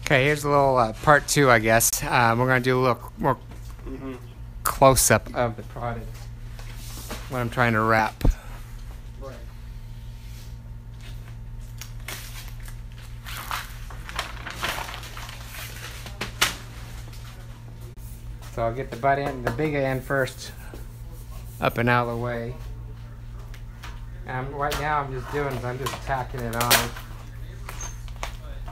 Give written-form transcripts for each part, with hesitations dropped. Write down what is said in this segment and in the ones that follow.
Okay, here's a little part 2, I guess. We're going to do a little more close-up of the product, what I'm trying to wrap. Right. So I'll get the butt end, the big end first, up and out of the way. And right now I'm just tacking it on.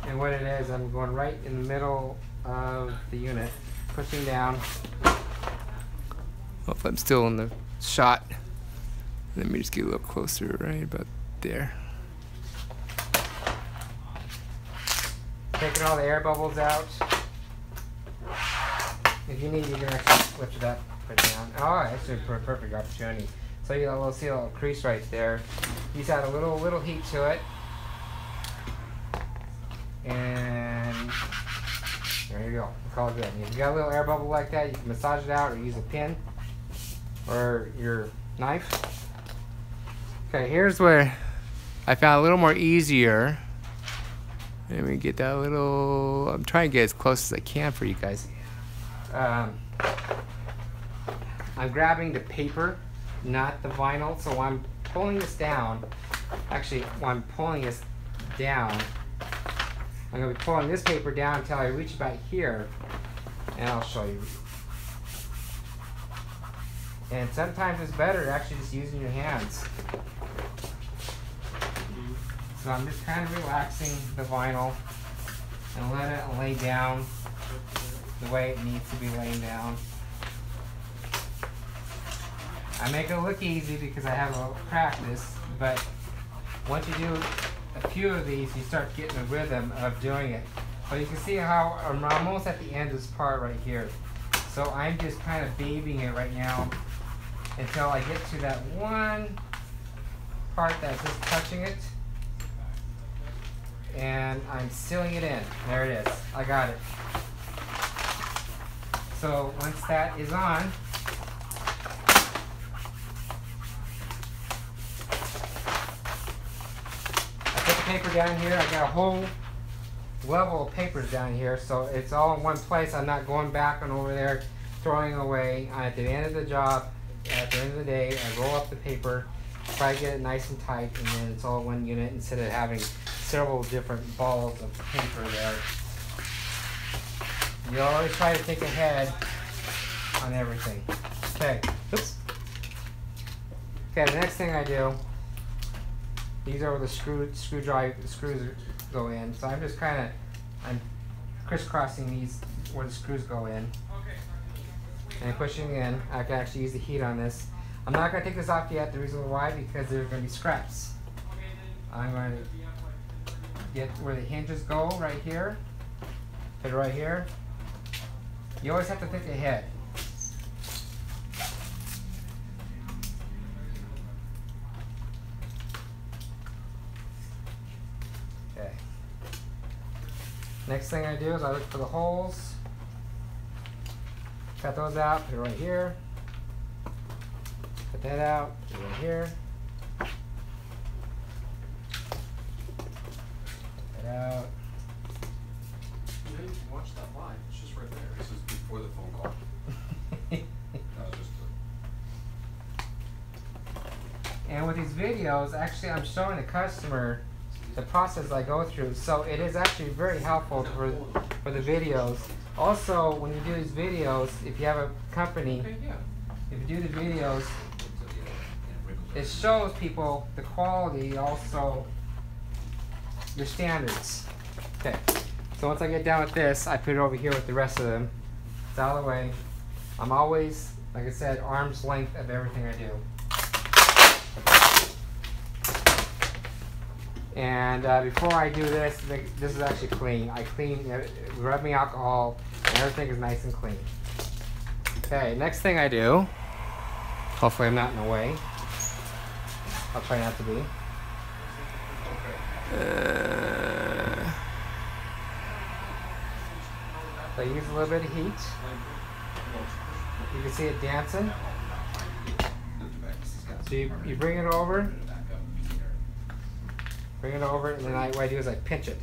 And what it is, I'm going right in the middle of the unit, pushing down. Well, if I'm still in the shot, let me just get a little closer, right about there. Taking all the air bubbles out. If you need, you can actually lift it up, put it down. Oh, actually a perfect opportunity. So you see a little crease right there. You just add a little heat to it. And there you go. It's all good. And if you got a little air bubble like that, you can massage it out or use a pin or your knife. Okay, here's where I found a little more easier. Let me get that little. I'm trying to get as close as I can for you guys. I'm grabbing the paper, not the vinyl. So when I'm pulling this down, actually, when I'm pulling this down, I'm going to be pulling this paper down until I reach about here, and I'll show you. And sometimes it's better actually just using your hands. So I'm just kind of relaxing the vinyl and let it lay down the way it needs to be laying down. I make it look easy because I have a little practice, but once you do a few of these, you start getting a rhythm of doing it. But you can see how I'm almost at the end of this part right here. So I'm just kind of babying it right now until I get to that one part that's just touching it. And I'm sealing it in. There it is. I got it. So once that is on, paper down here. I got a whole level of papers down here, so it's all in one place. I'm not going back and over there throwing away. At the end of the job, at the end of the day, I roll up the paper, try to get it nice and tight, and then it's all one unit instead of having several different balls of paper there. You always try to think ahead on everything. Okay. Oops. Okay, the next thing I do, these are where the screws go in. So I'm just I'm crisscrossing these where the screws go in and pushing in. I can actually use the heat on this. I'm not going to take this off yet. The reason why, because there's going to be scraps. I'm going to get where the hinges go right here. Put it right here. You always have to think ahead. Okay. Next thing I do is I look for the holes. Cut those out, put it right here. Cut that out, put it right here. Cut that out. You can watch that live. It's just right there. This is before the phone call. And with these videos, actually I'm showing the customer the process I go through, so it is actually very helpful for the videos. Also, when you do these videos, if you have a company, if you do the videos, it shows people the quality, also your standards. Okay, so once I get done with this, I put it over here with the rest of them. It's out of the way. I'm always, like I said, arm's length of everything I do. And before I do this, this is actually clean. I clean, rub me alcohol, and everything is nice and clean. Okay, next thing I do, hopefully I'm not in the way. I'll try not to be. So I use a little bit of heat. You can see it dancing. So you bring it over. Bring it over, and then what I do is I pinch it.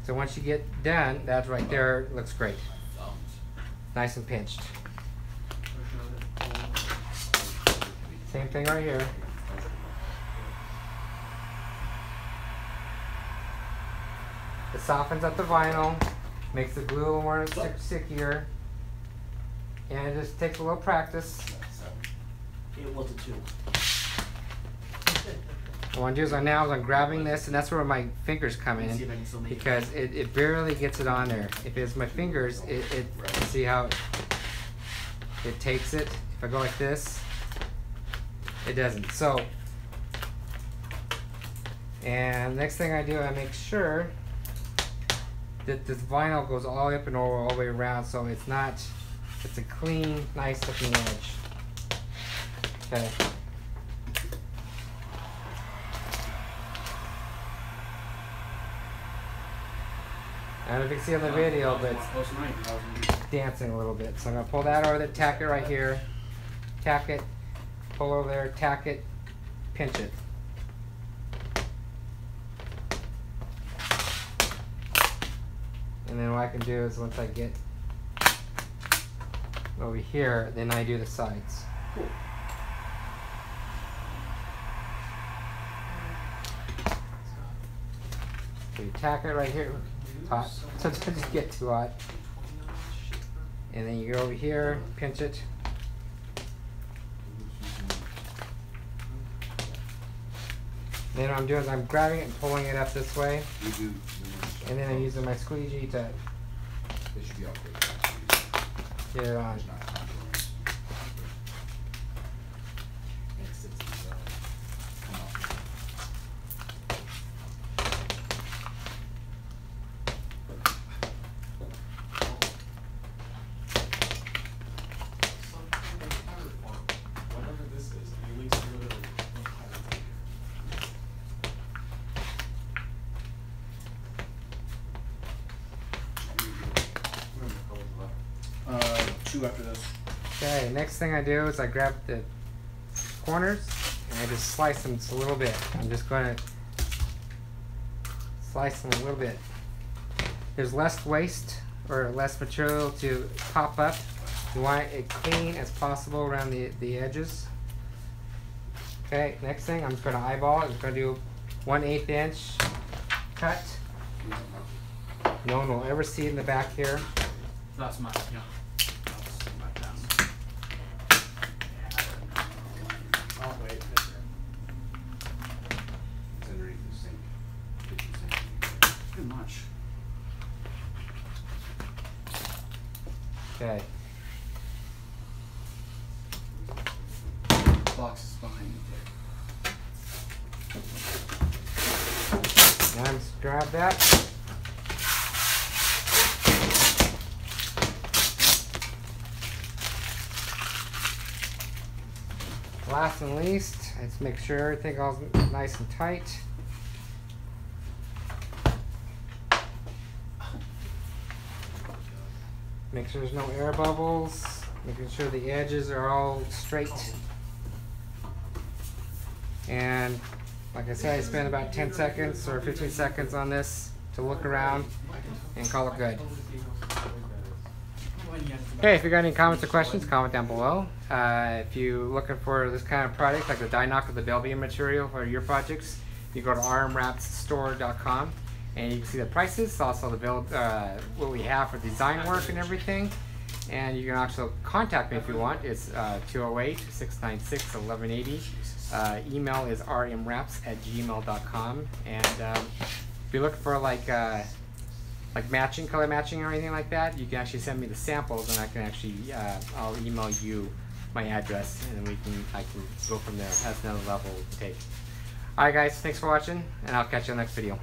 So once you get done, that's right there, looks great. Nice and pinched. Same thing right here. It softens up the vinyl, makes the glue a little more stickier, and it just takes a little practice. It was a 2. What I'm doing is I'm grabbing this, and that's where my fingers come in, because it barely gets it on there. If it's my fingers, see how it takes it. If I go like this, it doesn't. So, and next thing I do, I make sure that this vinyl goes all the way up and over, all the way around, so it's a clean, nice looking edge. Okay. I don't know if you can see on the video, but it's dancing a little bit. So I'm going to pull that over there, tack it right here, tack it, pull over there, tack it, pinch it. And then what I can do is once I get over here, then I do the sides. Cool. So you tack it right here. Hot. Sometimes you get too hot. And then you go over here, pinch it. Then what I'm doing is I'm grabbing it and pulling it up this way. And then I'm using my squeegee to get it on. After this. Okay, next thing I do is I grab the corners and I just slice them just a little bit. I'm just going to slice them a little bit. There's less waste or less material to pop up. You want it clean as possible around the edges. Okay, next thing I'm just going to eyeball it. I'm just going to do 1/8 inch cut. No one will ever see it in the back here. That's mine, yeah. Okay. Box is behind you. Now just grab that. Last and least, let's make sure everything goes nice and tight. Make sure there's no air bubbles. Making sure the edges are all straight. And like I said, I spent about 10 seconds or 15 seconds on this to look around and call it good. Hey, if you got any comments or questions, comment down below. If you're looking for this kind of product, like the die knock or the Belgian material for your projects, you go to rmwrapsstore.com. And you can see the prices, also the build, what we have for design work and everything. And you can also contact me if you want. It's 208-696-1180. Email is rmwraps@gmail.com. And if you're looking for like matching, color matching or anything like that, you can actually send me the samples, and I can actually, I'll email you my address, and then I can go from there. That's another level to take. Alright guys, thanks for watching, and I'll catch you on the next video.